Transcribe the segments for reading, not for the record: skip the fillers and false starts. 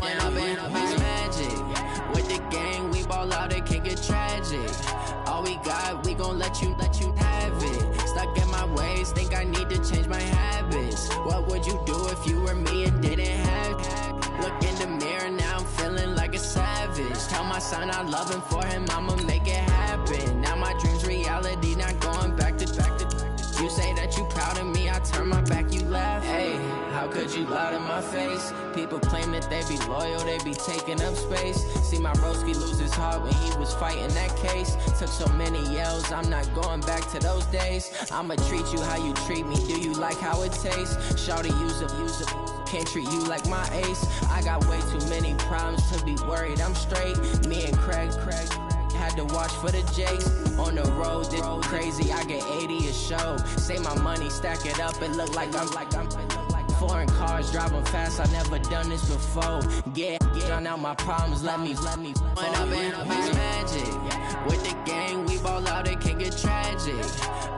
And up it's magic. With the gang, we ball out, it can get tragic. All we got, we gon' let you have it. Stuck in my ways, think I need to change my habits. What would you do if you were me and didn't have it? Look in the mirror, now I'm feeling like a savage. Tell my son I love him, for him I'ma make it happen. Now my dream's reality, not going back to. You say that you proud of me, I turn my back, you laugh. Hey, how could you lie to my face? People claim that they be loyal, they be taking up space. See my broski lose his heart when he was fighting that case. Took so many yells, I'm not going back to those days. I'ma treat you how you treat me, do you like how it tastes? Shawty, use up, can't treat you like my ace. I got way too many problems to be worried, I'm straight. Me and Craig had to watch for the Jakes. On the road, this crazy, I get 80 a show. Say my money, stack it up, it look like I'm foreign cars, driving fast, I never done this before. Get on out my problems, let me When up it's magic. With the gang, we ball out, it can get tragic.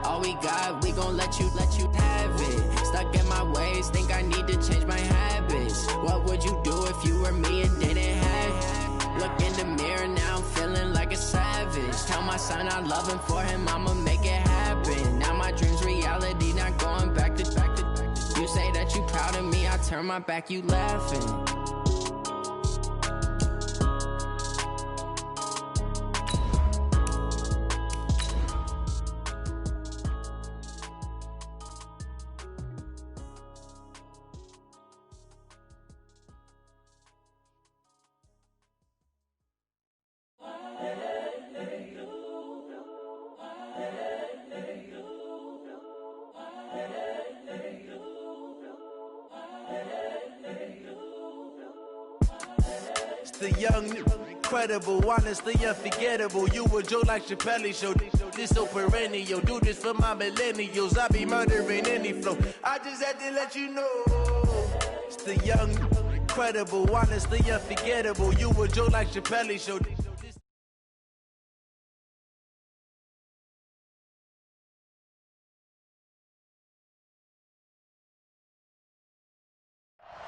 All we got, we gon' let you have it. Stuck in my ways, think I need to change my habits. What would you do if you were me and didn't have it? Look in the mirror, now I'm feeling like a savage. Tell my son I love him, for him I'ma make it happen. Now my dream's reality, not going back to. You say that you proud of me, I turn my back, you laughing. The young, incredible, honestly unforgettable. You a joke like Chappelle show. This so perennial. Do this for my millennials. I be murdering any flow. I just had to let you know. It's the young, incredible, honestly unforgettable. You a joke like Chappelle show.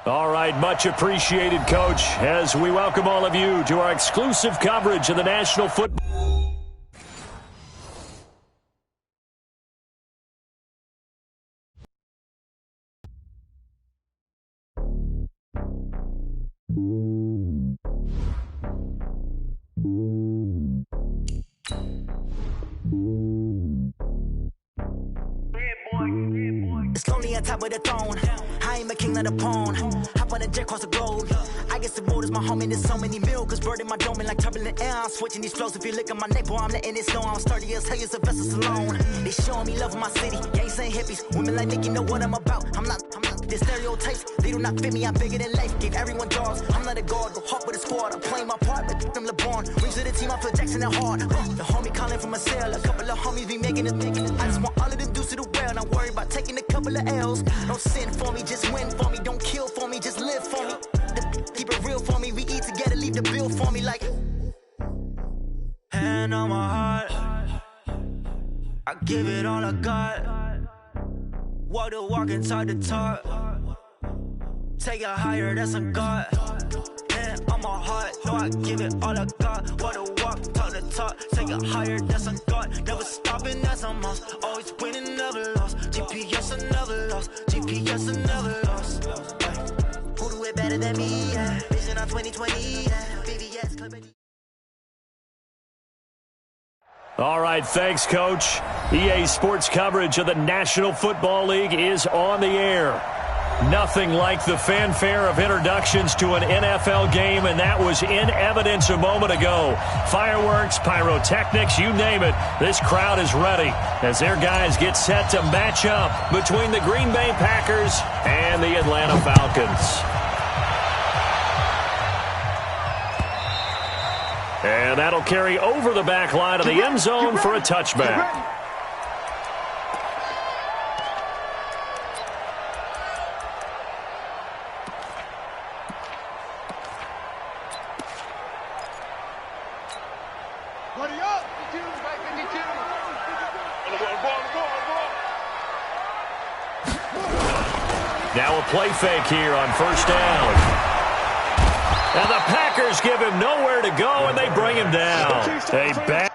All right, much appreciated, Coach, as we welcome all of you to our exclusive coverage of the National Football. It's lonely on top of the throne. I am a king of the pawn. Hop on a jet across the globe. I guess the road is my home and there's so many milk. Bird in my dome and like turbulent air. I'm switching these flows. If you look at my neck, boy, I'm letting it snow. I'm sturdy as hell, as a vessel alone. They showing me love in my city. Gangs and hippies. Women like Nicky know what I'm about. I'm not the stereotypes. They do not fit me. I'm bigger than life. Gave everyone dogs. I'm not a guard. Go hard with a squad. I'm playing my part, but I'm LeBron. Rings to the team. I feel Jackson and hard. The homie calling from a cell. A couple of homies be making it. I just want all of them dudes to the well. Not worry about taking a couple of L's. Don't sin for me, just win for me. Don't kill for me, just live for me. Keep it real for me. We eat together, leave the bill for me like. Hand on my heart, I give it all I got. Walk the walk and talk the talk. Take it higher, that's a God. Hand on my heart, no, I give it all I got. Walk the walk, talk the talk. Take it higher, that's a God. Never stopping, that's a must. Always winning, never lost. GPS, I never lost. GPS, I never lost. Who do it better than me? Yeah. Vision on 2020. Yeah. VVS, Clemente. All right, thanks, Coach. EA Sports coverage of the National Football League is on the air. Nothing like the fanfare of introductions to an NFL game, and that was in evidence a moment ago. Fireworks, pyrotechnics, you name it. This crowd is ready as their guys get set to match up between the Green Bay Packers and the Atlanta Falcons. And that'll carry over the back line of the end zone for a touchback. Now a play fake here on first down. Packers give him nowhere to go, and they bring him down. A bad.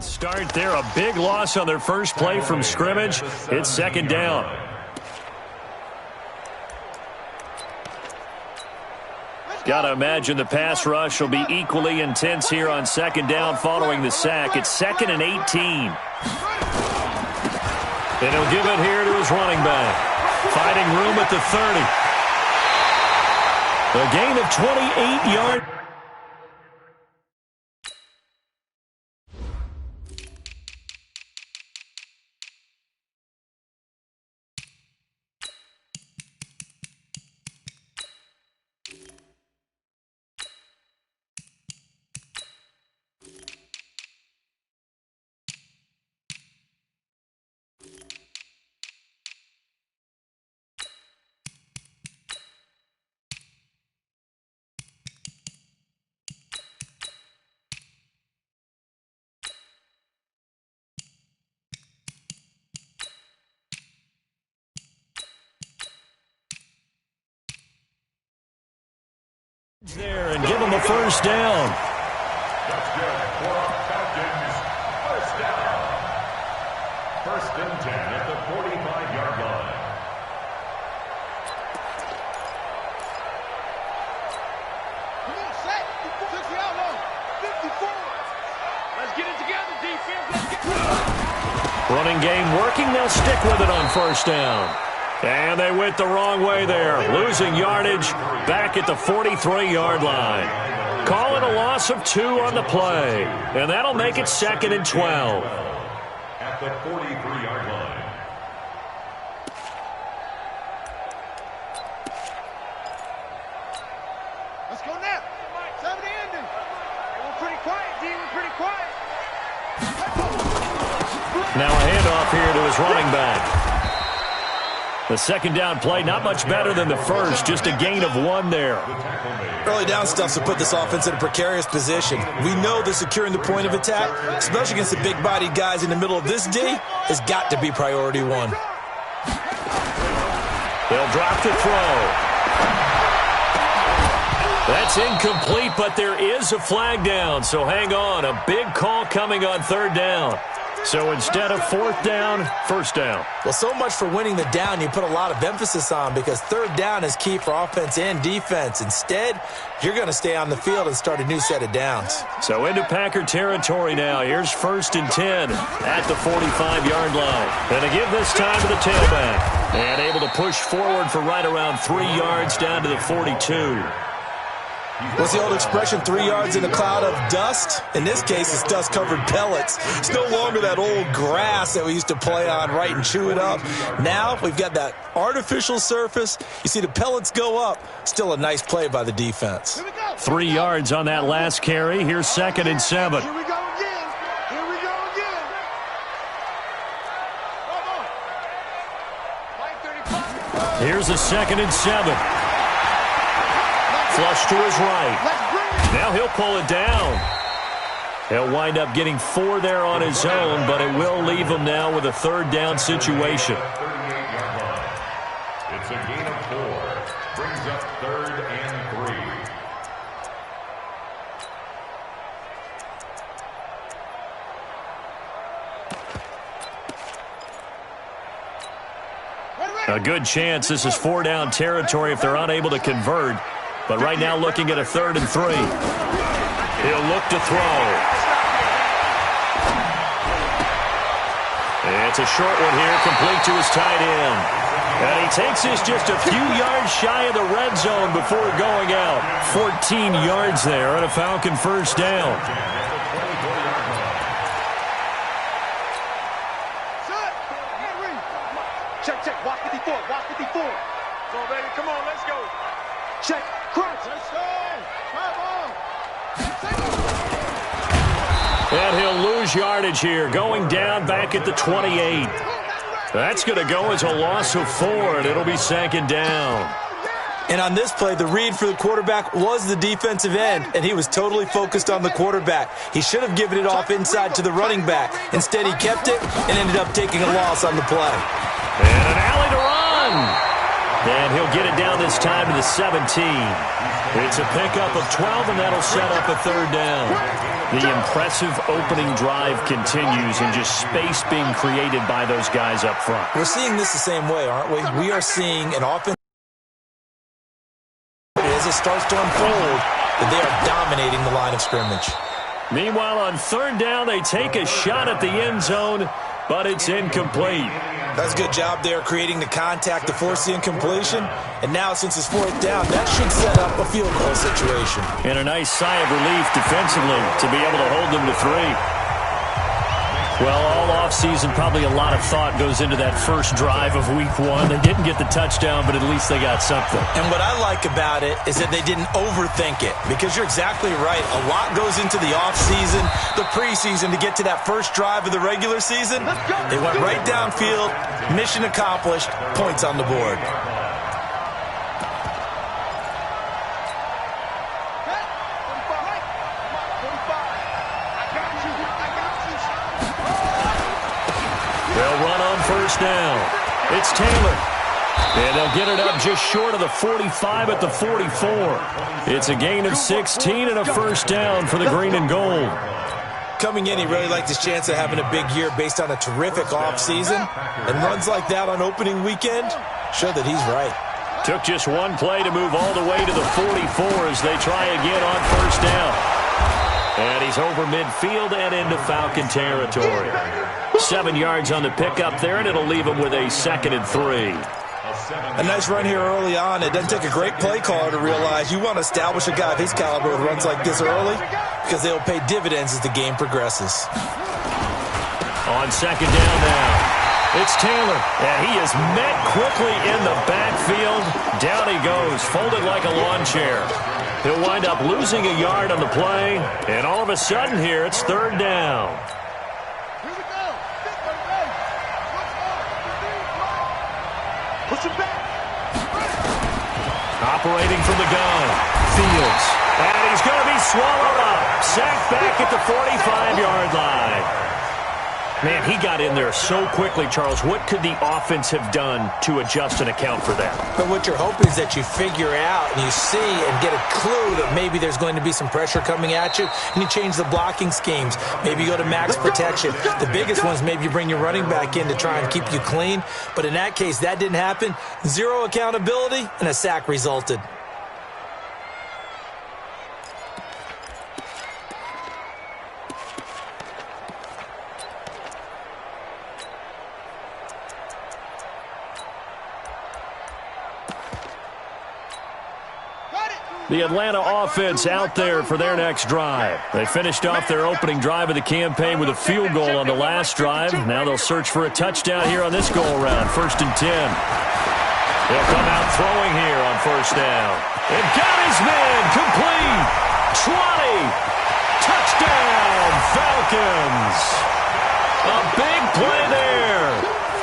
Start there, a big loss on their first play from scrimmage. It's second down. Got to imagine the pass rush will be equally intense here on second down following the sack. It's 2nd and 18. And he'll give it here to his running back. Fighting room at the 30. A gain of 28 yards. There and give him a first down. First and 10 at the 45-yard line. Come on, set. 60 out low. 54. Let's get it together, defense. Let's get it. Running game working. They'll stick with it on first down. And they went the wrong way there, losing yardage back at the 43-yard line. Calling a loss of 2 on the play, and that'll make it 2nd and 12. At the 43-yard line. Let's go now. 70 ending. We're pretty quiet, D. We're pretty quiet. Now a handoff here to his running back. The second down play, not much better than the first, just a gain of 1 there. Early down stuff to put this offense in a precarious position. We know that securing the point of attack, especially against the big-bodied guys in the middle of this D, has got to be priority 1. They'll drop the throw. That's incomplete, but there is a flag down, so hang on. A big call coming on third down. So instead of 4th down, first down. Well, so much for winning the down you put a lot of emphasis on, because third down is key for offense and defense. Instead, you're going to stay on the field and start a new set of downs. So into Packer territory now. Here's 1st and 10 at the 45-yard line. And to give this time to the tailback. And able to push forward for right around 3 yards down to the 42. What's the old expression, 3 yards in a cloud of dust? In this case, it's dust-covered pellets. It's no longer that old grass that we used to play on, right, and chew it up. Now we've got that artificial surface. You see the pellets go up. Still a nice play by the defense. 3 yards on that last carry. Here's 2nd and 7. Here we go again. Here we go again. Here's a 2nd and 7. Flush to his right. Now he'll pull it down. He'll wind up getting 4 there on his own, but it will leave him now with a 3rd down situation. 38-yard line. It's a gain of 4. Brings up 3rd and 3. A good chance this is 4 down territory if they're unable to convert. But right now looking at a 3rd and 3. He'll look to throw. It's a short one here, complete to his tight end. And he takes this just a few yards shy of the red zone before going out. 14 yards there and a Falcon first down. Check, check. Watch 54. Watch 54. Come on, baby. Come on. Let's go. Check. Crunch. Let's go. And he'll lose yardage here, going down back at the 28. That's going to go as a loss of 4, and it'll be second down. And on this play, the read for the quarterback was the defensive end, and he was totally focused on the quarterback. He should have given it off inside to the running back. Instead, he kept it and ended up taking a loss on the play. And an alley to run. And he'll get it down this time to the 17. It's a pickup of 12, and that'll set up a third down. The impressive opening drive continues, and just space being created by those guys up front. We're seeing this the same way, aren't we? We are seeing an offense as it starts to unfold that they are dominating the line of scrimmage. Meanwhile, on third down, they take a shot at the end zone, but it's incomplete. That's a good job there creating the contact to force the incompletion. And now, since it's fourth down, that should set up a field goal situation. And a nice sigh of relief defensively to be able to hold them to 3. Well, all offseason, probably a lot of thought goes into that first drive of week 1. They didn't get the touchdown, but at least they got something. And what I like about it is that they didn't overthink it, because you're exactly right. A lot goes into the offseason, the preseason, to get to that first drive of the regular season. They went right downfield, mission accomplished, points on the board. They'll run on first down. It's Taylor. And they'll get it up just short of the 45 at the 44. It's a gain of 16 and a first down for the green and gold. Coming in, he really liked his chance of having a big year based on a terrific offseason. And runs like that on opening weekend show that he's right. Took just one play to move all the way to the 44 as they try again on first down. And he's over midfield and into Falcon territory. 7 yards on the pickup there, and it'll leave him with a 2nd and 3. A nice run here early on. It doesn't take a great play caller to realize you want to establish a guy of his caliber with runs like this early, because they'll pay dividends as the game progresses. On second down now, it's Taylor, and he is met quickly in the backfield. Down he goes, folded like a lawn chair. He'll wind up losing a yard on the play, and all of a sudden here, it's third down. Operating from the gun, Fields. And he's going to be swallowed up. Sacked back at the 45-yard line. Man, he got in there so quickly, Charles. What could the offense have done to adjust and account for that? But what you're hoping is that you figure out and you see and get a clue that maybe there's going to be some pressure coming at you, and you change the blocking schemes. Maybe you go to max protection. The biggest one is maybe you bring your running back in to try and keep you clean. But in that case, that didn't happen. Zero accountability, and a sack resulted. The Atlanta offense out there for their next drive. They finished off their opening drive of the campaign with a field goal on the last drive. Now they'll search for a touchdown here on this go-around, 1st and 10. They'll come out throwing here on first down. And got his man complete. 20. Touchdown, Falcons. A big play there.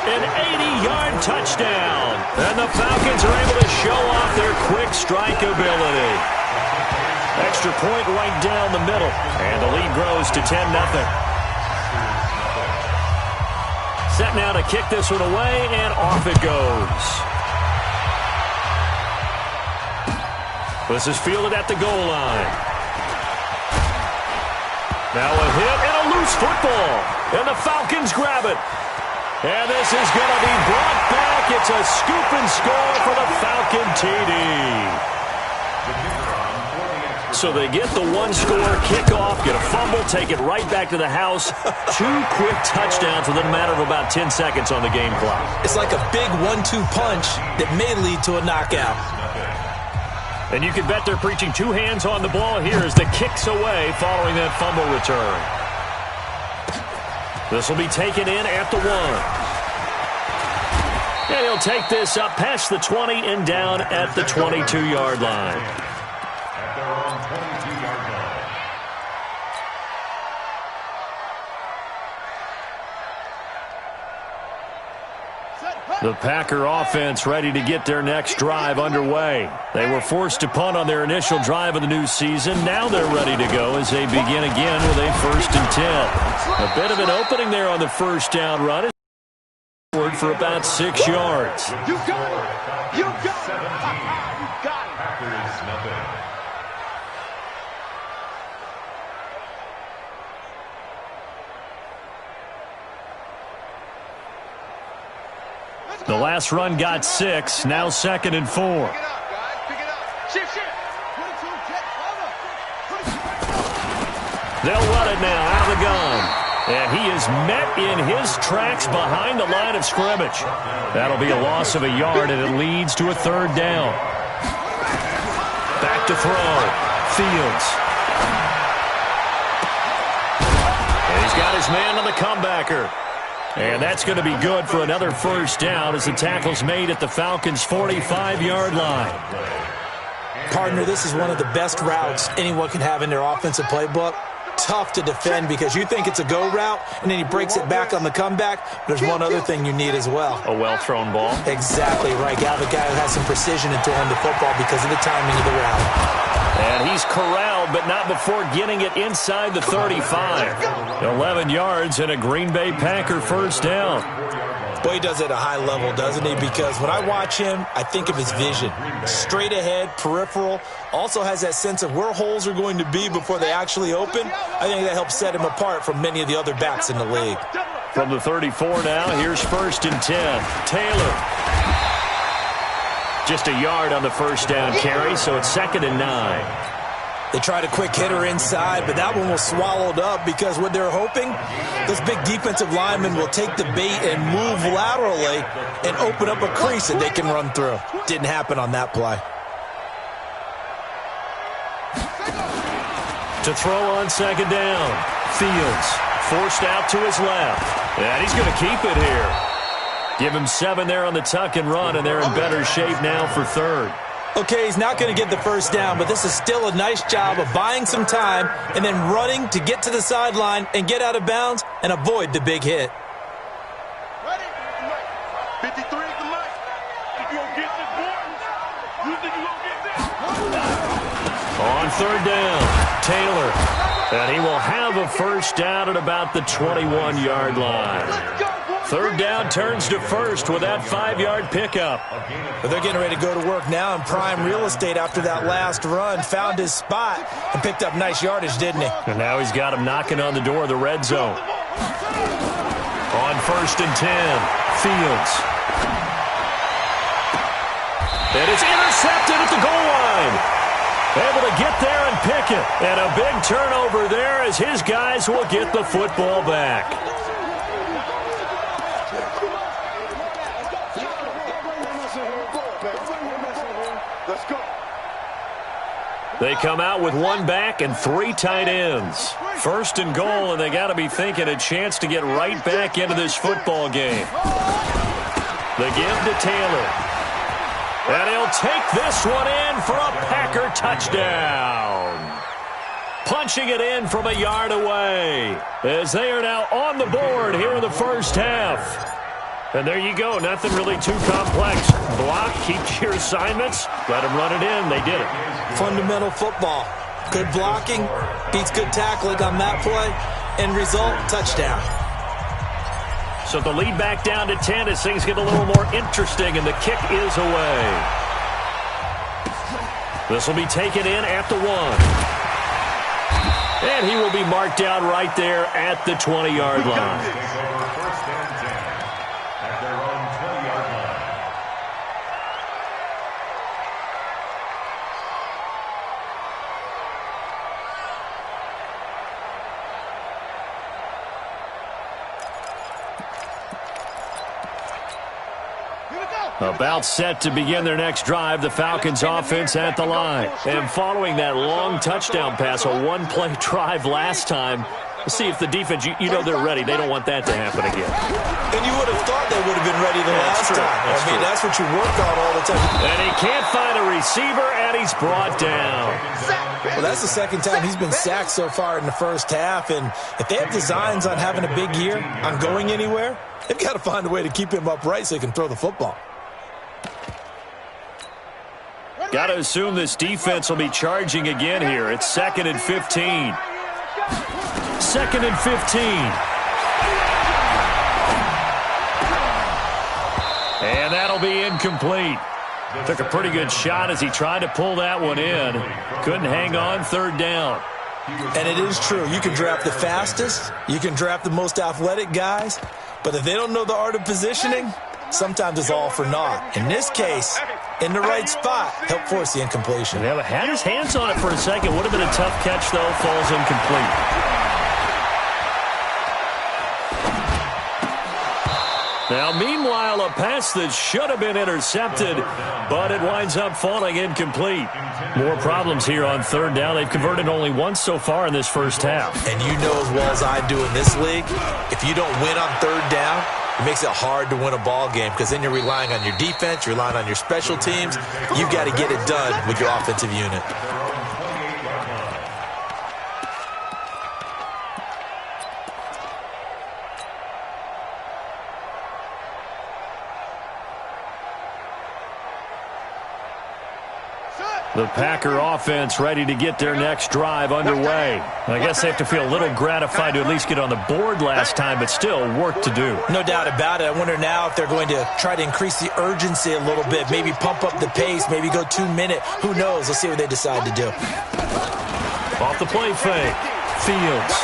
An 80-yard touchdown. And the Falcons are able to show off their quick strike ability. Extra point right down the middle. And the lead grows to 10-0. Set now to kick this one away, and off it goes. This is fielded at the goal line. Now a hit and a loose football. And the Falcons grab it. And this is going to be brought back. It's a scoop and score for the Falcon TD. So they get the one-score kickoff, get a fumble, take it right back to the house. 2 quick touchdowns within a matter of about 10 seconds on the game clock. It's like a big 1-2 punch that may lead to a knockout. And you can bet they're preaching 2 hands on the ball here as the kick's away following that fumble return. This will be taken in at the 1. And he'll take this up past the 20 and down at the 22-yard line. At their own 22-yard line. The Packer offense ready to get their next drive underway. They were forced to punt on their initial drive of the new season. Now they're ready to go as they begin again with a 1st and 10. A bit of an opening there on the first down run. Forward for about 6 yards. You got it. You got it. 17. You got it. Packers nothing. The last run got 6. Now 2nd and 4. Pick it up, guys. Pick it up. Shift. They'll run it now out of the gun. And he is met in his tracks behind the line of scrimmage. That'll be a loss of a yard, and it leads to a 3rd down. Back to throw. Fields. And he's got his man on the comebacker. And that's going to be good for another 1st down as the tackle's made at the Falcons' 45-yard line. Partner, this is one of the best routes anyone can have in their offensive playbook. Tough to defend because you think it's a go route, and then he breaks it back on the comeback. There's one other thing you need as well. A well-thrown ball. Exactly right. You have a guy who has some precision in throwing the football because of the timing of the route. And he's corralled, but not before getting it inside the 35. 11 yards and a Green Bay Packer 1st down. Boy, he does it at a high level, doesn't he? Because when I watch him, I think of his vision. Straight ahead, peripheral. Also has that sense of where holes are going to be before they actually open. I think that helps set him apart from many of the other backs in the league. From the 34 now, here's 1st and 10. Taylor. Just a yard on the 1st down carry, so it's 2nd and 9. They tried a quick hitter inside, but that one was swallowed up because what they're hoping, those big defensive linemen will take the bait and move laterally and open up a crease that they can run through. Didn't happen on that play. To throw on 2nd down. Fields forced out to his left. And he's going to keep it here. Give him 7 there on the tuck and run, and they're in better shape now for 3rd. Okay, he's not going to get the 1st down, but this is still a nice job of buying some time and then running to get to the sideline and get out of bounds and avoid the big hit. Ready? 53 is the mic. If you don't get this, boy, you think you're going to get this? On 3rd down, Taylor. And he will have a 1st down at about the 21-yard line. Let's go, boy. 3rd down turns to 1st with that 5-yard pickup. But they're getting ready to go to work now in prime real estate after that last run. Found his spot and picked up nice yardage, didn't he? And now he's got him knocking on the door of the red zone. On 1st and 10, Fields. And it's intercepted at the goal line. Able to get there and pick it. And a big turnover there as his guys will get the football back. Let's go. They come out with 1 back and 3 tight ends. 1st and goal, and they got to be thinking a chance to get right back into this football game. The give to Taylor. And he'll take this one in for a Packer touchdown. Punching it in from a yard away as they are now on the board here in the 1st half. And there you go. Nothing really too complex. Block, keep your assignments, let them run it in. They did it. Fundamental football. Good blocking, beats good tackling on that play. End result, touchdown. So the lead back down to 10 as things get a little more interesting, and the kick is away. This will be taken in at the 1. And he will be marked down right there at the 20-yard line. About set to begin their next drive, the Falcons offense at the line. And following that long touchdown pass, a 1-play drive last time, See if the defense, you know they're ready. They don't want that to happen again. And you would have thought they would have been ready the last time. That's what you work on all the time. And he can't find a receiver, and he's brought down. Well, that's the second time he's been sacked so far in the first half. And if they have designs on having a big year, on going anywhere, they've got to find a way to keep him upright so he can throw the football. Got to assume this defense will be charging again here. It's 2nd and 15. 2nd and 15. And that'll be incomplete. Took a pretty good shot as he tried to pull that one in. Couldn't hang on, 3rd down. And it is true. You can draft the fastest. You can draft the most athletic guys. But if they don't know the art of positioning, sometimes it's all for naught. In this case, in the right spot, helped force the incompletion. Yeah, had his hands on it for a second. Would have been a tough catch, though. Falls incomplete. Now, meanwhile, a pass that should have been intercepted, but it winds up falling incomplete. More problems here on 3rd down. They've converted only once so far in this first half. And you know as well as I do in this league, if you don't win on 3rd down, it makes it hard to win a ball game because then you're relying on your defense, you're relying on your special teams. You've got to get it done with your offensive unit. The Packer offense ready to get their next drive underway. I guess they have to feel a little gratified to at least get on the board last time, but still work to do. No doubt about it. I wonder now if they're going to try to increase the urgency a little bit, maybe pump up the pace, maybe go 2-minute. Who knows? Let's see what they decide to do. Off the play fake. Fields.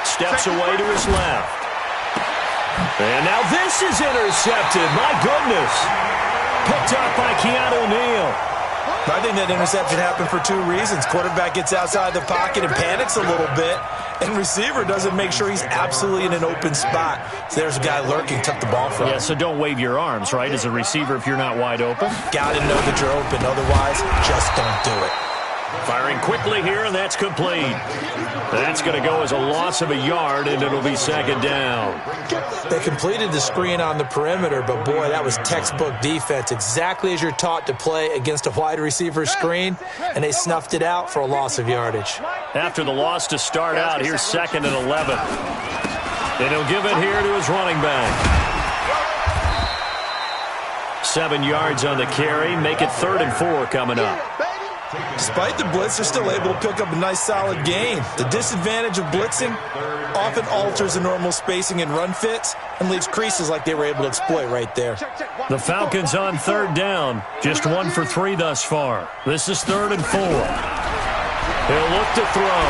Steps away to his left. And now this is intercepted. My goodness. Picked up by Keanu Neal. I think that interception happened for 2 reasons. Quarterback gets outside the pocket and panics a little bit, and receiver doesn't make sure he's absolutely in an open spot. So there's a guy lurking, took the ball from him. Yeah, so don't wave your arms, right, as a receiver if you're not wide open. Got to know that you're open. Otherwise, just don't do it. Firing quickly here, and that's complete. That's going to go as a loss of a yard, and it'll be 2nd down. They completed the screen on the perimeter, but boy, that was textbook defense. Exactly as you're taught to play against a wide receiver screen, and they snuffed it out for a loss of yardage. After the loss to start out, here's 2nd and 11. And he'll give it here to his running back. 7 yards on the carry, make it 3rd and 4 coming up. Despite the blitz, they're still able to pick up a nice, solid gain. The disadvantage of blitzing often alters the normal spacing and run fits and leaves creases like they were able to exploit right there. The Falcons on 3rd down. Just 1 for 3 thus far. This is 3rd and 4. He'll look to throw.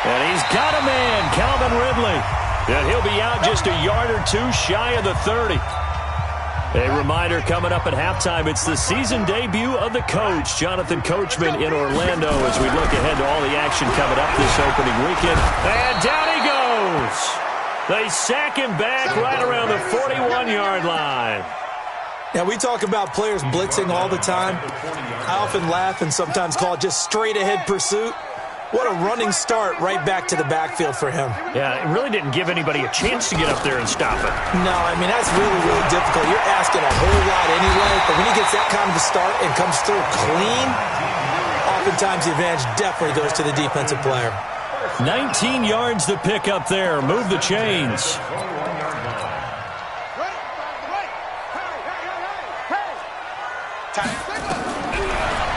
And he's got a man, Calvin Ridley. And he'll be out just a yard or 2 shy of the 30. A reminder coming up at halftime, it's the season debut of the coach, Jonathan Coachman in Orlando, as we look ahead to all the action coming up this opening weekend. And down he goes. They sack him back right around the 41-yard line. Now, we talk about players blitzing all the time. I often laugh and sometimes call it just straight-ahead pursuit. What a running start right back to the backfield for him. Yeah, it really didn't give anybody a chance to get up there and stop it. No, I mean, that's really, really difficult. You're asking a whole lot anyway, but when he gets that kind of a start and comes through clean, oftentimes the advantage definitely goes to the defensive player. 19 yards to pick up there. Move the chains.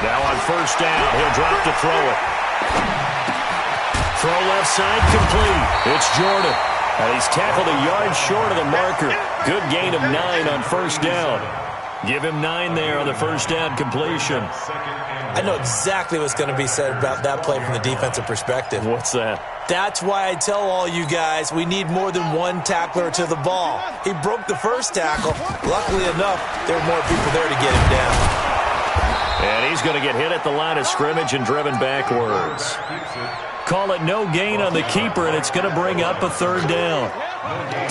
Now on 1st down, he'll drop to throw it. Throw left side, complete. It's Jordan. And he's tackled a yard short of the marker. Good gain of 9 on 1st down. Give him 9 there on the 1st down completion. I know exactly what's going to be said about that play from the defensive perspective. What's that? That's why I tell all you guys we need more than one tackler to the ball. He broke the first tackle. Luckily enough, there were more people there to get him down. And he's going to get hit at the line of scrimmage and driven backwards. Call it no gain on the keeper, and it's going to bring up a 3rd down.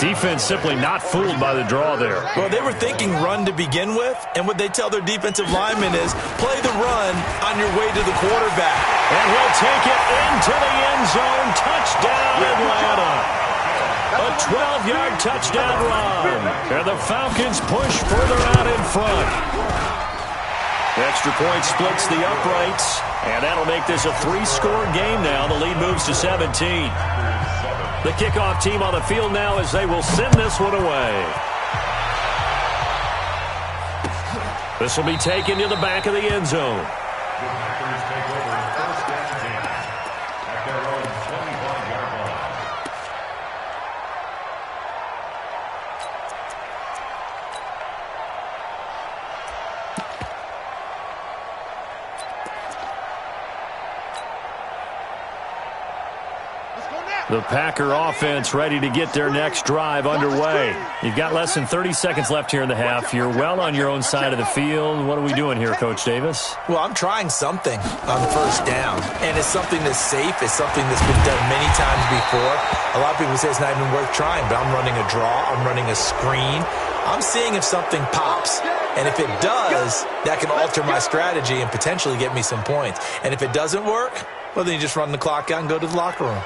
Defense simply not fooled by the draw there. Well, they were thinking run to begin with, and what they tell their defensive linemen is play the run on your way to the quarterback. And he'll take it into the end zone. Touchdown, Atlanta. A 12-yard touchdown run. And the Falcons push further out in front. The extra point splits the uprights, and that'll make this a 3-score game now. The lead moves to 17. The kickoff team on the field now as they will send this one away. This will be taken to the back of the end zone. The Packers take over first and 10 at their own 25-yard line. The Packer offense ready to get their next drive underway. You've got less than 30 seconds left here in the half. You're well on your own side of the field. What are we doing here, Coach Davis? Well, I'm trying something on first down, and it's something that's safe. It's something that's been done many times before. A lot of people say it's not even worth trying, but I'm running a draw. I'm running a screen. I'm seeing if something pops. And if it does, that can alter my strategy and potentially get me some points. And if it doesn't work, well, then you just run the clock out and go to the locker room.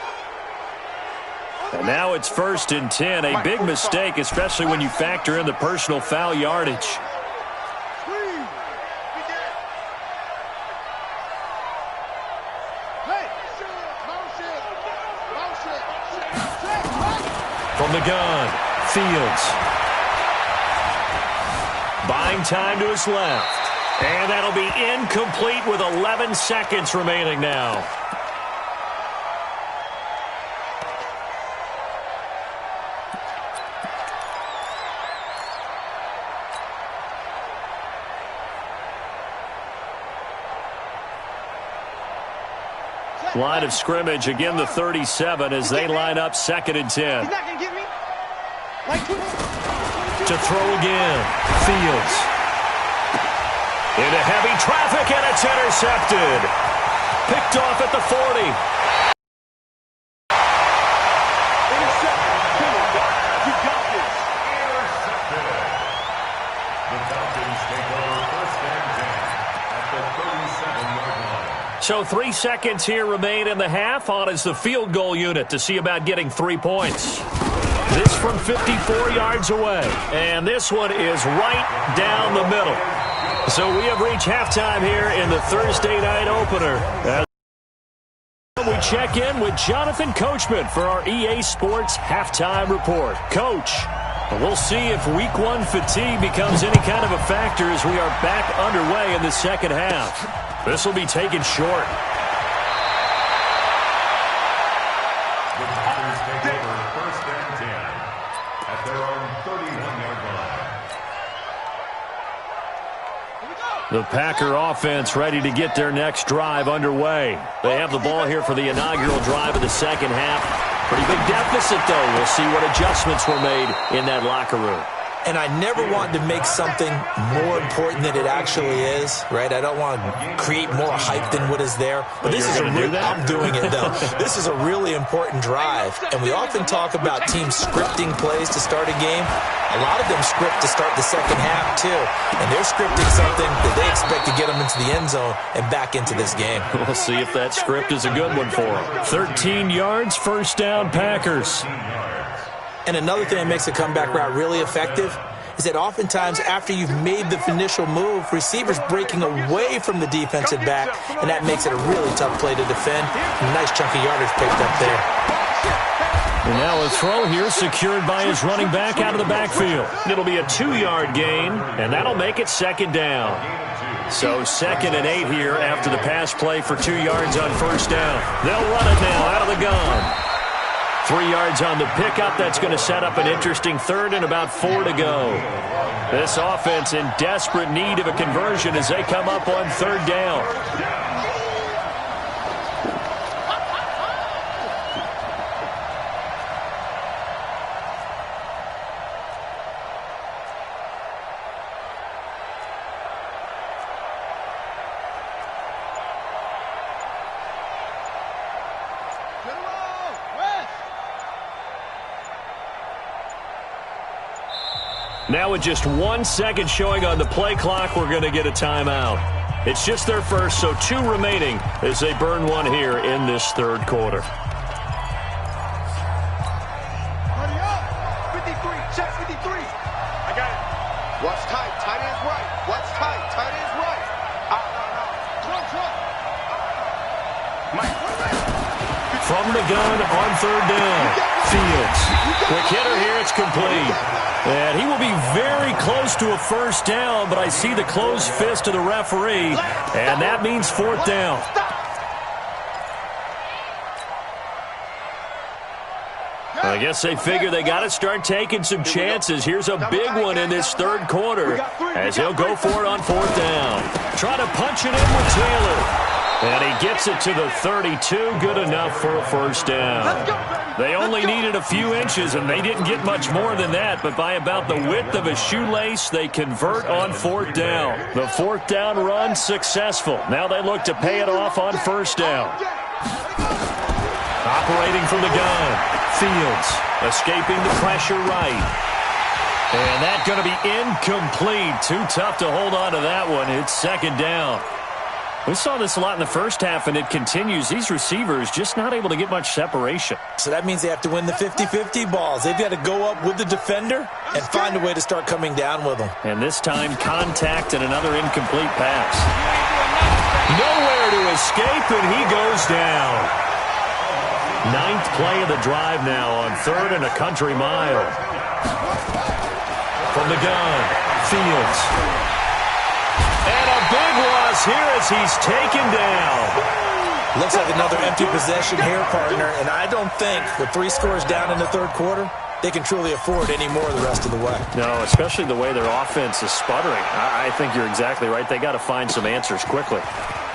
And now it's 1st and 10. A big mistake, especially when you factor in the personal foul yardage. From the gun, Fields. Buying time to his left. And that'll be incomplete with 11 seconds remaining now. Line of scrimmage, again the 37 as they line up 2nd and 10. He's not going to get me. Like To throw again, Fields. Into heavy traffic, and it's intercepted. Picked off at the 40. You got this. Intercepted. The Falcons take over first and 10 at the 37-yard line. So 3 seconds here remain in the half. On is the field goal unit to see about getting 3 points. This from 54 yards away. And this one is right down the middle. So we have reached halftime here in the Thursday night opener. As we check in with Jonathan Coachman for our EA Sports Halftime Report. Coach, we'll see if Week 1 fatigue becomes any kind of a factor as we are back underway in the second half. This will be taken short. The Packers take over first and 10 at their own 31-yard line. The Packer offense ready to get their next drive underway. They have the ball here for the inaugural drive of the second half. Pretty big deficit, though. We'll see what adjustments were made in that locker room. And I never want to make something more important than it actually is, right? I don't want to create more hype than what is there. But this is I'm doing it, though. This is a really important drive. And we often talk about teams scripting plays to start a game. A lot of them script to start the second half, too. And they're scripting something that they expect to get them into the end zone and back into this game. We'll see if that script is a good one for them. 13 yards, first down, Packers. And another thing that makes a comeback route really effective is that oftentimes after you've made the initial move, receivers breaking away from the defensive back, and that makes it a really tough play to defend. A nice chunk of yardage picked up there. And now a throw here secured by his running back out of the backfield. It'll be a 2-yard gain, and that'll make it second down. So 2nd and 8 here after the pass play for 2 yards on first down. They'll run it now out of the gun. 3 yards on the pickup. That's going to set up an interesting third and about 4 to go. This offense in desperate need of a conversion as they come up on third down. Now with just 1 second showing on the play clock, we're going to get a timeout. It's just their first, so 2 remaining as they burn one here in this third quarter. Money up. 53. Check 53. I got it. Watch tight. Tight ends right. Watch tight. Tight ends right. Out. Trump. Mike. From the gun on third down. Fields. Quick hitter here. It's complete. And he will be very close to a first down, but I see the closed fist of the referee, and that means fourth down. I guess they figure they got to start taking some chances. Here's a big one in this third quarter as he'll go for it on fourth down. Try to punch it in with Taylor. And he gets it to the 32, good enough for a first down. They only needed a few inches, and they didn't get much more than that, but by about the width of a shoelace, they convert on fourth down. The fourth down run successful. Now they look to pay it off on first down. Operating from the gun, Fields escaping the pressure right. And that's going to be incomplete. Too tough to hold on to that one. It's second down. We saw this a lot in the first half, and it continues. These receivers just not able to get much separation. So that means they have to win the 50-50 balls. They've got to go up with the defender and find a way to start coming down with them. And this time, contact and another incomplete pass. Nowhere to escape, and he goes down. 9th play of the drive now on 3rd and a country mile. From the gun, Fields. And a big loss here as he's taken down. Looks like another empty possession here, partner. And I don't think with 3 scores down in the third quarter, they can truly afford any more the rest of the way. No, especially the way their offense is sputtering. I think you're exactly right. They got to find some answers quickly.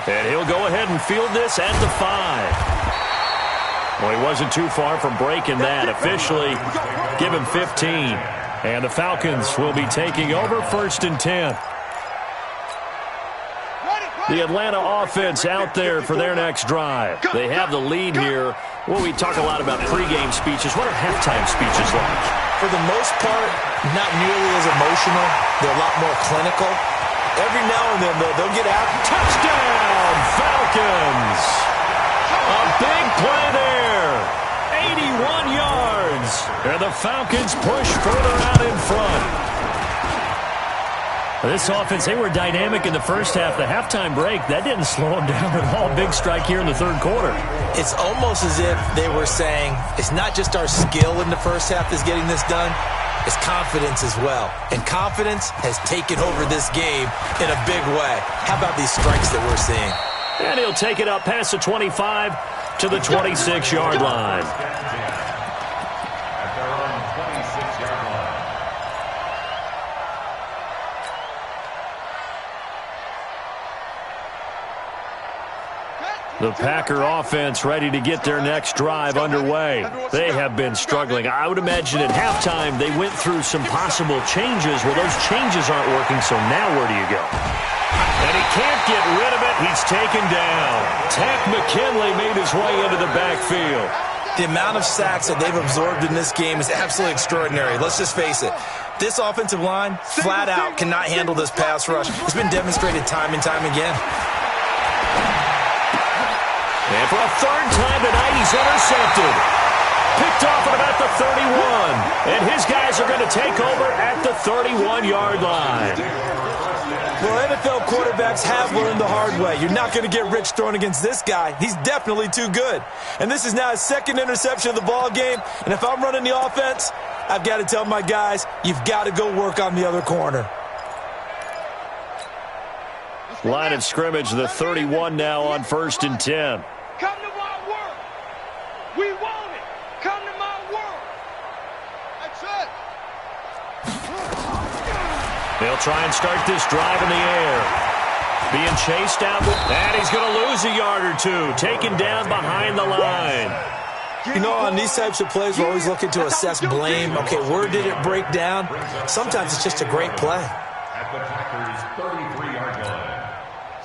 And he'll go ahead and field this at the 5. Well, he wasn't too far from breaking that. Officially, give him 15. And the Falcons will be taking over 1st and 10. The Atlanta offense out there for their next drive. They have the lead here. Well, we talk a lot about pregame speeches. What are halftime speeches like? For the most part, not nearly as emotional. They're a lot more clinical. Every now and then, though, they'll get out. Touchdown, Falcons! A big play there. 81 yards. And the Falcons push further out in front. This offense, they were dynamic in the first half. The halftime break, that didn't slow them down at all. Big strike here in the third quarter. It's almost as if they were saying, it's not just our skill in the first half that's getting this done, it's confidence as well. And confidence has taken over this game in a big way. How about these strikes that we're seeing? And he'll take it up past the 25 to the 26-yard line. The Packer offense ready to get their next drive underway. They have been struggling. I would imagine at halftime they went through some possible changes. Well, those changes aren't working, so now where do you go? And he can't get rid of it. He's taken down. Tack McKinley made his way into the backfield. The amount of sacks that they've absorbed in this game is absolutely extraordinary. Let's just face it. This offensive line, flat out, cannot handle this pass rush. It's been demonstrated time and time again. And for a third time tonight, he's intercepted. Picked off at about the 31. And his guys are going to take over at the 31-yard line. Well, NFL quarterbacks have learned the hard way. You're not going to get rich throwing against this guy. He's definitely too good. And this is now his 2nd interception of the ball game. And if I'm running the offense, I've got to tell my guys, you've got to go work on the other corner. Line of scrimmage, the 31 now on 1st and 10. Come to my work. We want it. Come to my work. That's it. They'll try and start this drive in the air. Being chased out, and he's going to lose a yard or two. Taken down behind the line. You know, on these types of plays, we're always looking to assess blame. Okay, where did it break down? Sometimes it's just a great play. At the Packers' 33-yard line.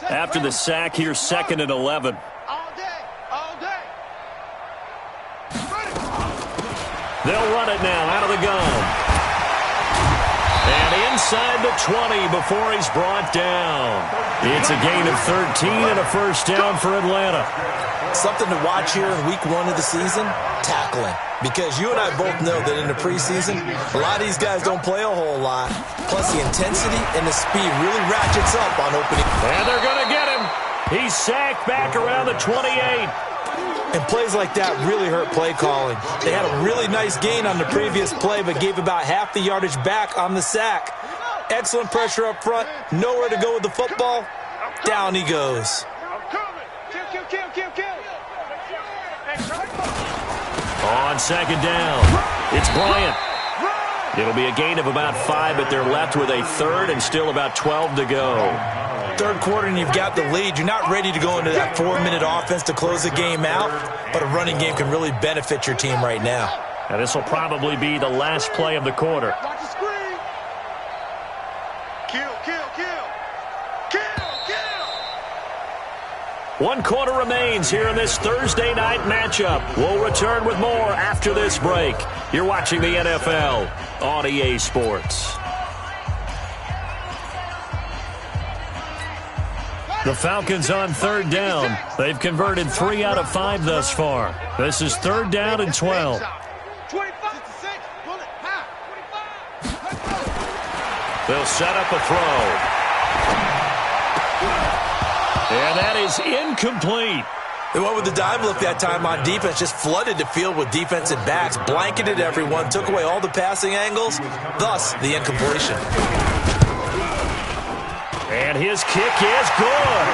After the sack, here's 2nd and 11. All day. All day. They'll run it now out of the gun. And inside the 20 before he's brought down. It's a gain of 13 and a first down for Atlanta. Something to watch here in week 1 of the season, tackling. Because you and I both know that in the preseason, a lot of these guys don't play a whole lot. Plus the intensity and the speed really ratchets up on opening. And they're going to get him. He's sacked back around the 28. And plays like that really hurt play calling. They had a really nice gain on the previous play, but gave about half the yardage back on the sack. Excellent pressure up front. Nowhere to go with the football. Down he goes. On second down, it's Bryant. It'll be a gain of about 5, but they're left with a third and still about 12 to go. Third quarter and you've got the lead. You're not ready to go into that 4-minute offense to close the game out, but a running game can really benefit your team right now. And this will probably be the last play of the quarter. Watch the screen. Kill, kill, kill. Kill, kill. 1 quarter remains here in this Thursday night matchup. We'll return with more after this break. You're watching the NFL on EA Sports. The Falcons on third down. They've converted 3 out of 5 thus far. This is 3rd down and 12. They'll set up a throw. And that is incomplete. They went with the dive look that time on defense, just flooded the field with defensive backs, blanketed everyone, took away all the passing angles, thus the incompletion. And his kick is good.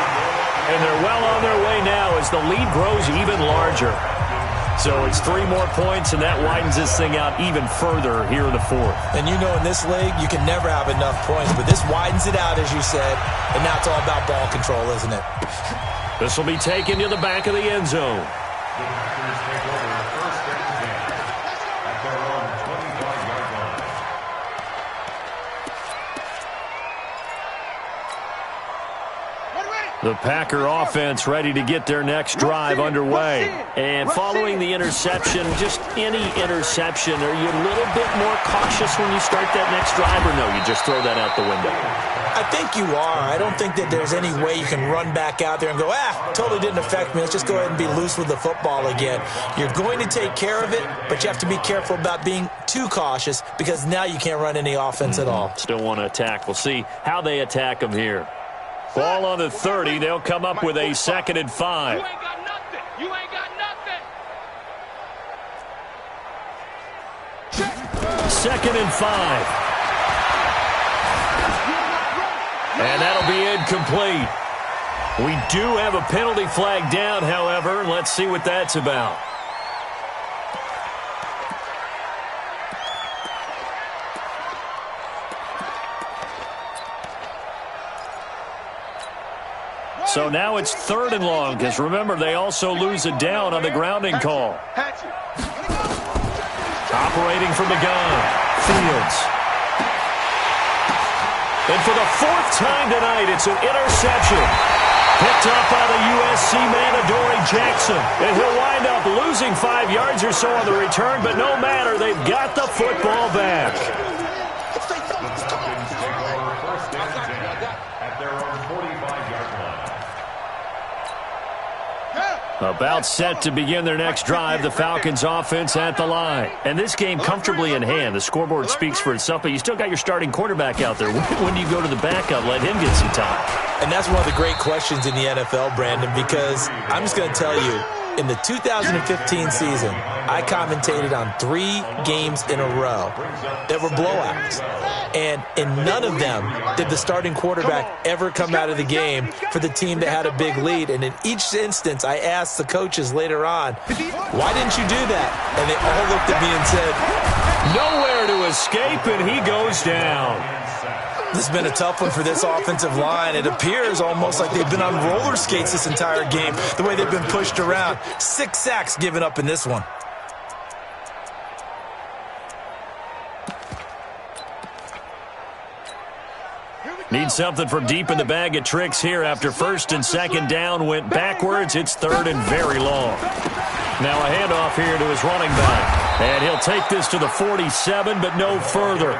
And they're well on their way now as the lead grows even larger. So it's 3 more points, and that widens this thing out even further here in the 4th. And you know in this league, you can never have enough points, but this widens it out, as you said, and now it's all about ball control, isn't it? This will be taken to the back of the end zone. The Packers take over 1st and 10 at their own 25-yard line. The Packer offense ready to get their next drive underway. And following the interception, just any interception, are you a little bit more cautious when you start that next drive, or no, you just throw that out the window? I think you are. I don't think that there's any way you can run back out there and go, totally didn't affect me. Let's just go ahead and be loose with the football again. You're going to take care of it, but you have to be careful about being too cautious because now you can't run any offense at all. Still want to attack. We'll see how they attack them here. Ball on the 30. They'll come up with a 2nd and 5. You ain't got nothing. You ain't got nothing. 2nd and 5. And that'll be incomplete. We do have a penalty flag down, however. Let's see what that's about. So now it's 3rd and long, because remember, they also lose it down on the grounding call. Operating from the gun, Fields. And for the 4th time tonight, it's an interception. Picked up by the USC man, Adoree Jackson. And he'll wind up losing 5 yards or so on the return, but no matter, they've got the football back. The Falcons take over 1st and 10 at their own 45-yard line. About set to begin their next drive, the Falcons offense at the line. And this game comfortably in hand. The scoreboard speaks for itself, but you still got your starting quarterback out there. When do you go to the backup, let him get some time? And that's one of the great questions in the NFL, Brandon, because I'm just going to tell you, in the 2015 season, I commentated on 3 games in a row that were blowouts. And in none of them did the starting quarterback ever come out of the game for the team that had a big lead. And in each instance, I asked the coaches later on, why didn't you do that? And they all looked at me and said, nowhere to escape, and he goes down. This has been a tough one for this offensive line. It appears almost like they've been on roller skates this entire game, the way they've been pushed around. 6 sacks given up in this one. Need something from deep in the bag of tricks here after 1st and 2nd down went backwards. It's 3rd and very long. Now a handoff here to his running back. And he'll take this to the 47, but no further,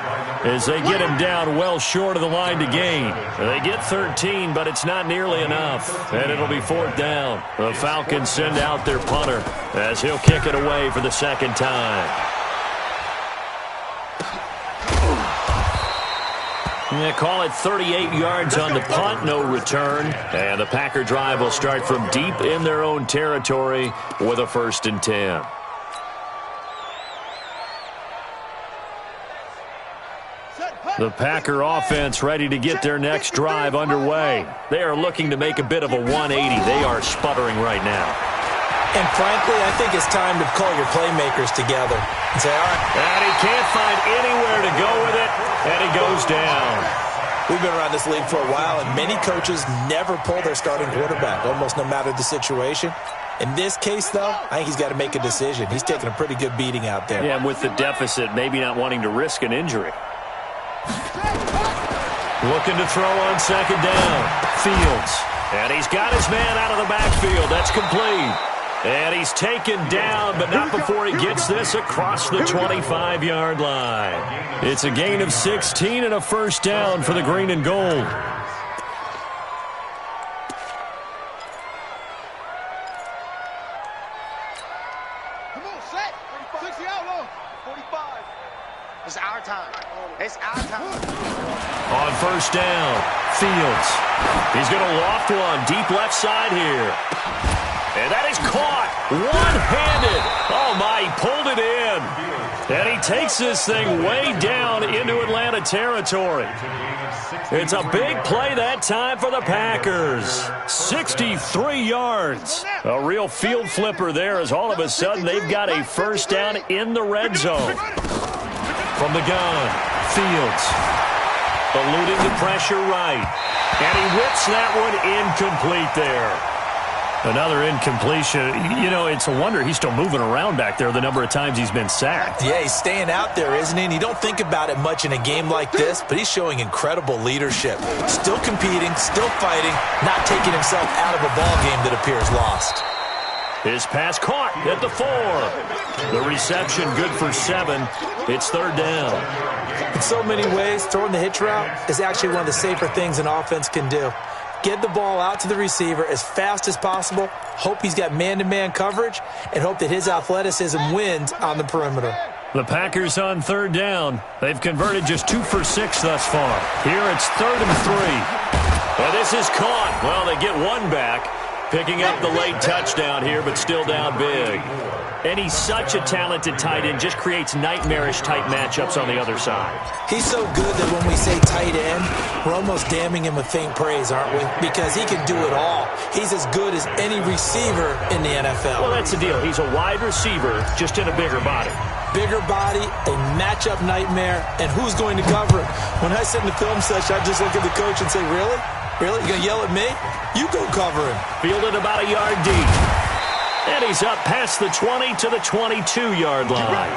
as they get him down well short of the line to gain. They get 13, but it's not nearly enough, and it'll be 4th down. The Falcons send out their punter, as he'll kick it away for the second time. They call it 38 yards on the punt, no return. And the Packer drive will start from deep in their own territory with a 1st and 10. The Packer offense ready to get their next drive underway. They are looking to make a bit of a 180. They are sputtering right now. And frankly, I think it's time to call your playmakers together and say, all right. And he can't find anywhere to go with it, and he goes down. We've been around this league for a while, and many coaches never pull their starting quarterback, almost no matter the situation. In this case, though, I think he's got to make a decision. He's taking a pretty good beating out there. Yeah, and with the deficit, maybe not wanting to risk an injury. Looking to throw on 2nd down. Fields. And he's got his man out of the backfield. That's complete. And he's taken down, but not before he gets this across the 25-yard line. It's a gain of 16 and a 1st down for the green and gold. Come on, set. 60 out, 45. It's our time. It's our time. On 1st down, Fields. He's going to loft one deep left side here. And that is caught one-handed. Oh, my, he pulled it in. And he takes this thing way down into Atlanta territory. It's a big play that time for the Packers. 63 yards. A real field flipper there, as all of a sudden they've got a 1st down in the red zone. From the gun, Fields. Eluding the pressure right. And he whips that one incomplete there. Another incompletion. You know, it's a wonder he's still moving around back there the number of times he's been sacked. Yeah, he's staying out there, isn't he? And you don't think about it much in a game like this, but he's showing incredible leadership. Still competing, still fighting, not taking himself out of a ball game that appears lost. His pass caught at the 4. The reception good for 7. It's 3rd down. In so many ways, throwing the hitch route is actually one of the safer things an offense can do. Get the ball out to the receiver as fast as possible, hope he's got man-to-man coverage, and hope that his athleticism wins on the perimeter. The Packers on 3rd down. They've converted just 2 for 6 thus far. Here it's 3rd and 3. And this is caught. Well, they get one back, picking up the late touchdown here, but still down big. And he's such a talented tight end, just creates nightmarish-type matchups on the other side. He's so good that when we say tight end, we're almost damning him with faint praise, aren't we? Because he can do it all. He's as good as any receiver in the NFL. Well, that's the deal. He's a wide receiver, just in a bigger body. Bigger body, a matchup nightmare, and who's going to cover it? When I sit in the film session, I just look at the coach and say, really? Really? You going to yell at me? You go cover him. Fielded about a yard deep. And he's up past the 20 to the 22-yard line.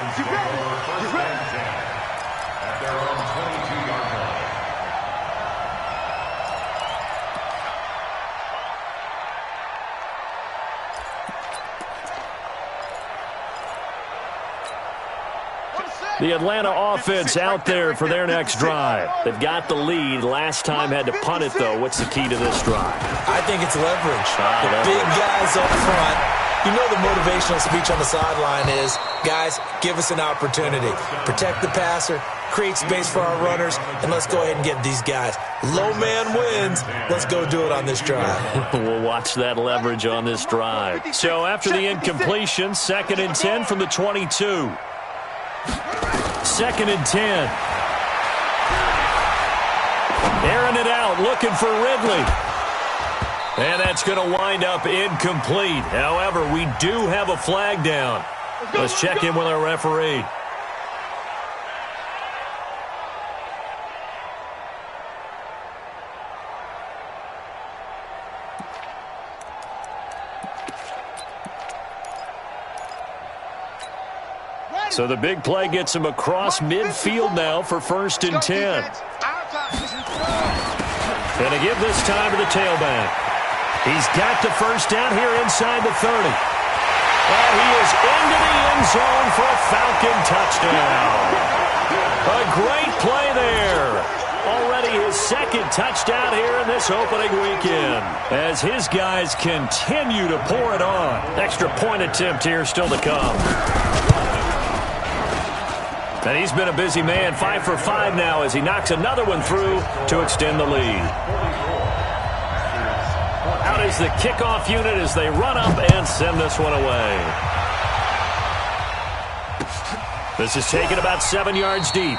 The Atlanta offense out there for their next drive. They've got the lead. Last time had to punt it, though. What's the key to this drive? I think it's leverage. The big guys up front. You know the motivational speech on the sideline is, guys, give us an opportunity. Protect the passer, create space for our runners, and let's go ahead and get these guys. Low man wins. Let's go do it on this drive. We'll watch that leverage on this drive. So after the incompletion, 2nd and 10 from the 22. 2nd and 10. Airing it out, looking for Ridley. And that's going to wind up incomplete. However, we do have a flag down. Let's check in with our referee. So the big play gets him across midfield now for 1st and 10. And to give this time to the tailback. He's got the 1st down here inside the 30. And he is into the end zone for a Falcon touchdown. A great play there. Already his second touchdown here in this opening weekend as his guys continue to pour it on. Extra point attempt here still to come. And he's been a busy man, 5 for 5 now as he knocks another one through to extend the lead. Out is the kickoff unit as they run up and send this one away. This is taken about 7 yards deep.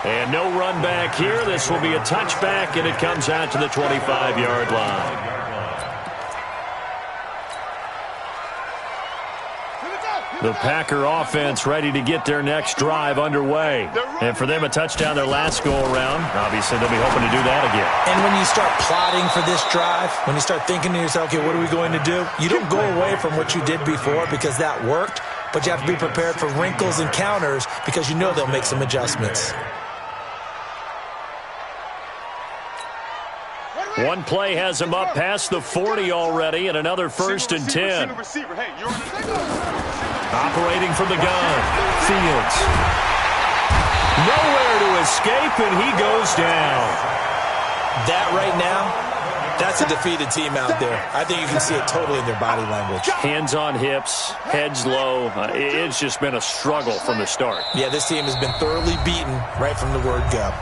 And no run back here. This will be a touchback, and it comes out to the 25-yard line. The Packer offense ready to get their next drive underway. And for them, a touchdown their last go-around. Obviously, they'll be hoping to do that again. And when you start plotting for this drive, when you start thinking to yourself, okay, what are we going to do? You don't go away from what you did before because that worked, but you have to be prepared for wrinkles and counters because you know they'll make some adjustments. One play has him up past the 40 already, and another 1st and 10. Operating from the gun, Fields. Nowhere to escape, and he goes down. That right now, that's a defeated team out there. I think you can see it totally in their body language. Hands on hips, heads low. It's just been a struggle from the start. Yeah, this team has been thoroughly beaten right from the word go.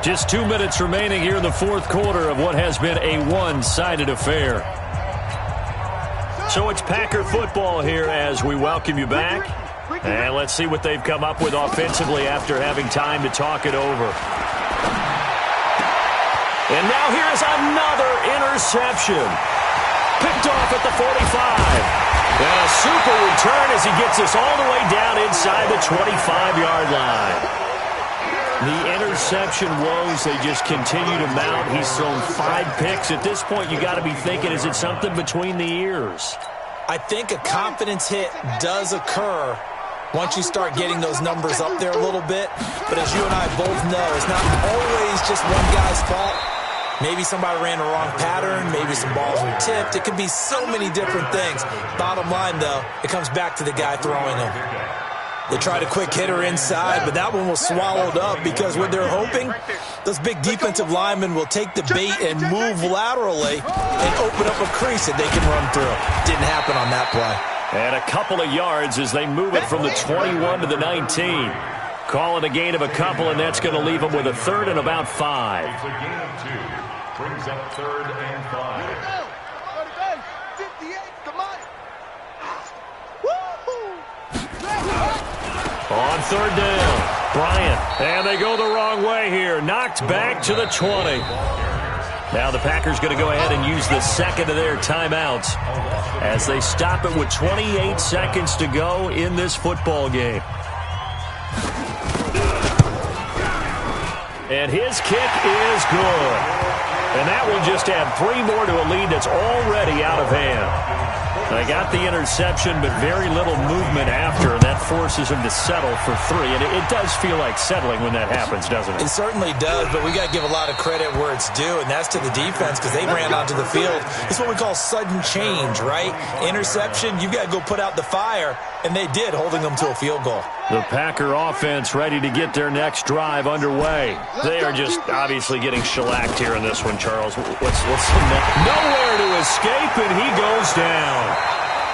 Just 2 minutes remaining here in the fourth quarter of what has been a one-sided affair. So it's Packer football here as we welcome you back. And let's see what they've come up with offensively after having time to talk it over. And now here is another interception. Picked off at the 45. And a super return as he gets us all the way down inside the 25-yard line. The interception woes, they just continue to mount. He's thrown 5 picks. At this point, you got to be thinking, is it something between the ears? I think a confidence hit does occur once you start getting those numbers up there a little bit. But as you and I both know, it's not always just one guy's fault. Maybe somebody ran the wrong pattern. Maybe some balls were tipped. It could be so many different things. Bottom line, though, it comes back to the guy throwing them. They tried a quick hitter inside, but that one was swallowed up because what they're hoping, those big defensive linemen will take the bait and move laterally and open up a crease that they can run through. Didn't happen on that play. And a couple of yards as they move it from the 21 to the 19. Call it a gain of a couple, and that's going to leave them with a 3rd and about 5. It's a gain of 2. Brings up 3rd and 5. On 3rd down, Bryant. And they go the wrong way here. Knocked back to the 20. Now the Packers going to go ahead and use the second of their timeouts as they stop it with 28 seconds to go in this football game. And his kick is good. And that will just add 3 more to a lead that's already out of hand. They got the interception, but very little movement after, and that forces him to settle for 3. And it does feel like settling when that happens, doesn't it? It certainly does, but we got to give a lot of credit where it's due, and that's to the defense because they ran onto the field. It's what we call sudden change, right? Interception, you got to go put out the fire, and they did, holding them to a field goal. The Packer offense ready to get their next drive underway. They are just obviously getting shellacked here in this one, Charles. What's the next? Nowhere to escape, and he goes down.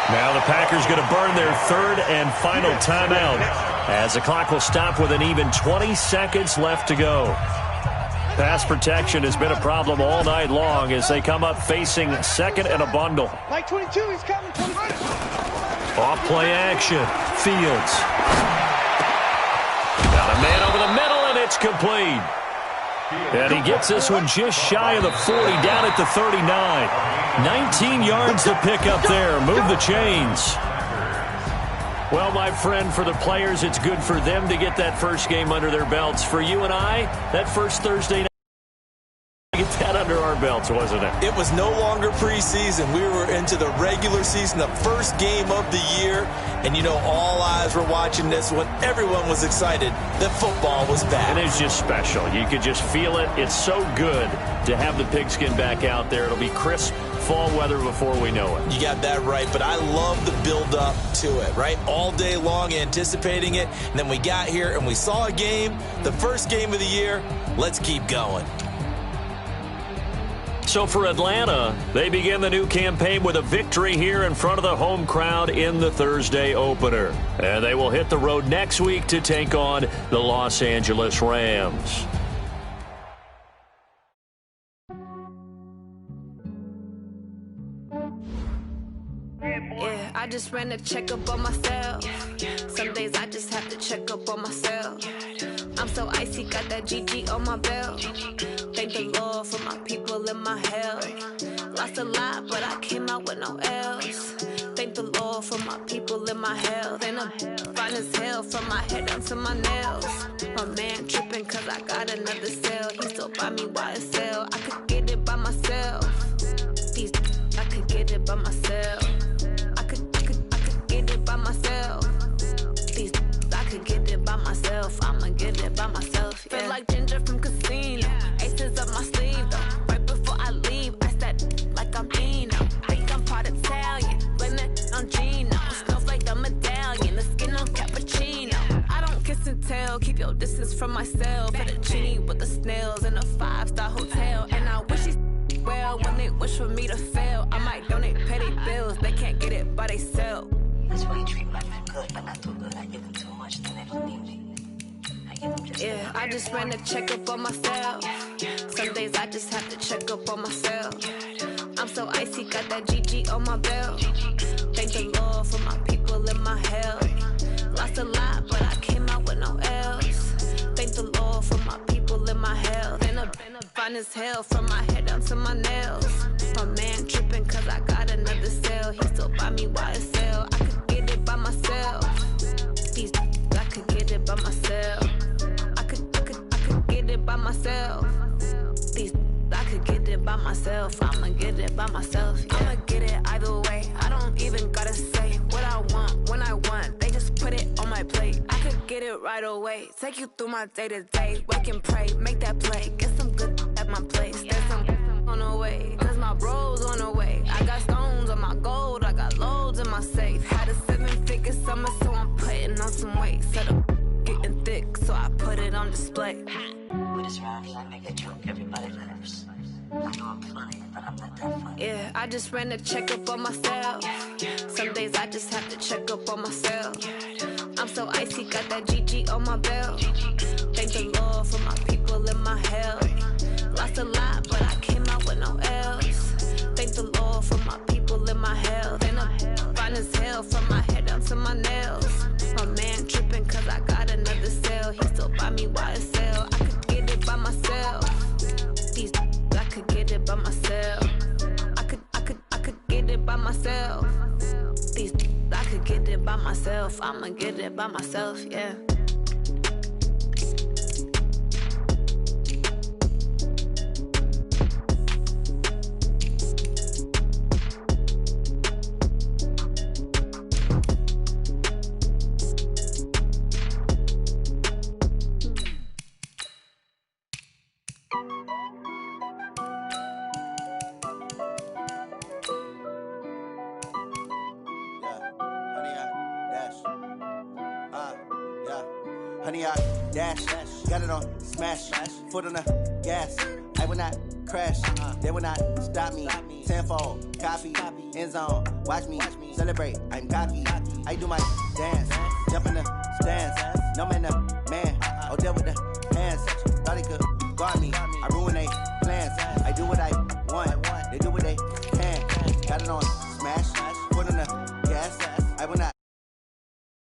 Now the Packers going to burn their 3rd and final timeout as the clock will stop with an even 20 seconds left to go. Pass protection has been a problem all night long as they come up facing 2nd and a bundle. Mike 22, he's coming. 22. Off play action. Fields. Got a man over the middle, and it's complete. And he gets this one just shy of the 40, down at the 39. 19 yards to pick up there. Move the chains. Well, my friend, for the players, it's good for them to get that first game under their belts. For you and I, that first Thursday night, get that under our belts, wasn't it? It was no longer preseason. We were into the regular season, the first game of the year. And, you know, all eyes were watching this one. Everyone was excited that football was back. And it's just special. You could just feel it. It's so good to have the pigskin back out there. It'll be crisp fall weather before we know it. You got that right, but I love the build-up to it, right? All day long anticipating it, and then we got here and we saw a game, the first game of the year. Let's keep going. So for Atlanta, they begin the new campaign with a victory here in front of the home crowd in the Thursday opener. And they will hit the road next week to take on the Los Angeles Rams. Yeah, I just ran a checkup on myself. Some days I just have to check up on myself. I'm so icy, got that GG on my belt. Thank the Lord for my people in my health. Lost a lot, but I came out with no L's. Thank the Lord for my people in my health. And I'm fine as hell from my head down to my nails. My man tripping cause I got another cell. He still buy me YSL. I could get it by myself. These I could get it by myself. I could get it by myself. These I could get it by myself. I'ma get it by myself. Yeah. Feel like Ginger from Casino. Aces up my sleeve though. Right before I leave, I said like I'm Dino. Think I'm part Italian. Blame it on Gino. Snowflake the medallion. The skin on cappuccino. I don't kiss and tell. Keep your distance from myself. At a genie with the snails in a 5-star hotel. And I wish he's well when they wish for me to fail. I might donate petty bills. They can't get it by they sell. That's why you treat my men good, but not too good. I give them too much, then they don't need me. Yeah, I just ran a checkup on myself. Some days I just have to check up on myself. I'm so icy, got that GG on my belt. Thank the Lord for my people in my health. Lost a lot, but I came out with no L's. Thank the Lord for my people in my health. And I'm fine as hell from my head down to my nails. My man tripping cause I got another cell. He still buy me YSL. I could get it by myself. These I could get it by myself. I could get it by myself. These I could get it by myself. I'ma get it by myself. Yeah. I'ma get it either way. I don't even gotta say what I want when I want. They just put it on my plate. I could get it right away. Take you through my day to day. Wake and pray, make that play. Get some good at my place. There's some on the way. Cause my bros on the way. I got stones on my gold. I got loads in my safe. Had a 7-figure summer, so I'm putting on some weight. Set up getting thick, so I put it on display. With this round, I make a joke everybody laughs. I know I'm funny, but I'm not that funny. Yeah, I just ran a checkup on myself. Some days I just have to check up on myself. I'm so icy, got that GG on my belt. Thank the Lord for my people in my health. Lost a lot, but I came out with no L's. Thank the Lord for my people in my health. And I'm fine as hell from my head down to my nails. My man tripping cause I got another cell. He still buy me YSL. I could get it by myself. These I could get it by myself. I could get it by myself. These I could get it by myself. I'ma get it by myself, yeah. Honey, I dash, got it on smash, foot on the gas. I will not crash, they will not stop me. Tenfold, copy, end zone, watch me celebrate. I'm cocky, I do my dance, jump in the stands. No man, the man, oh deal with the hands. Thought he could guard me, I ruin they plans. I do what I want, they do what they can. Got it on smash, foot on the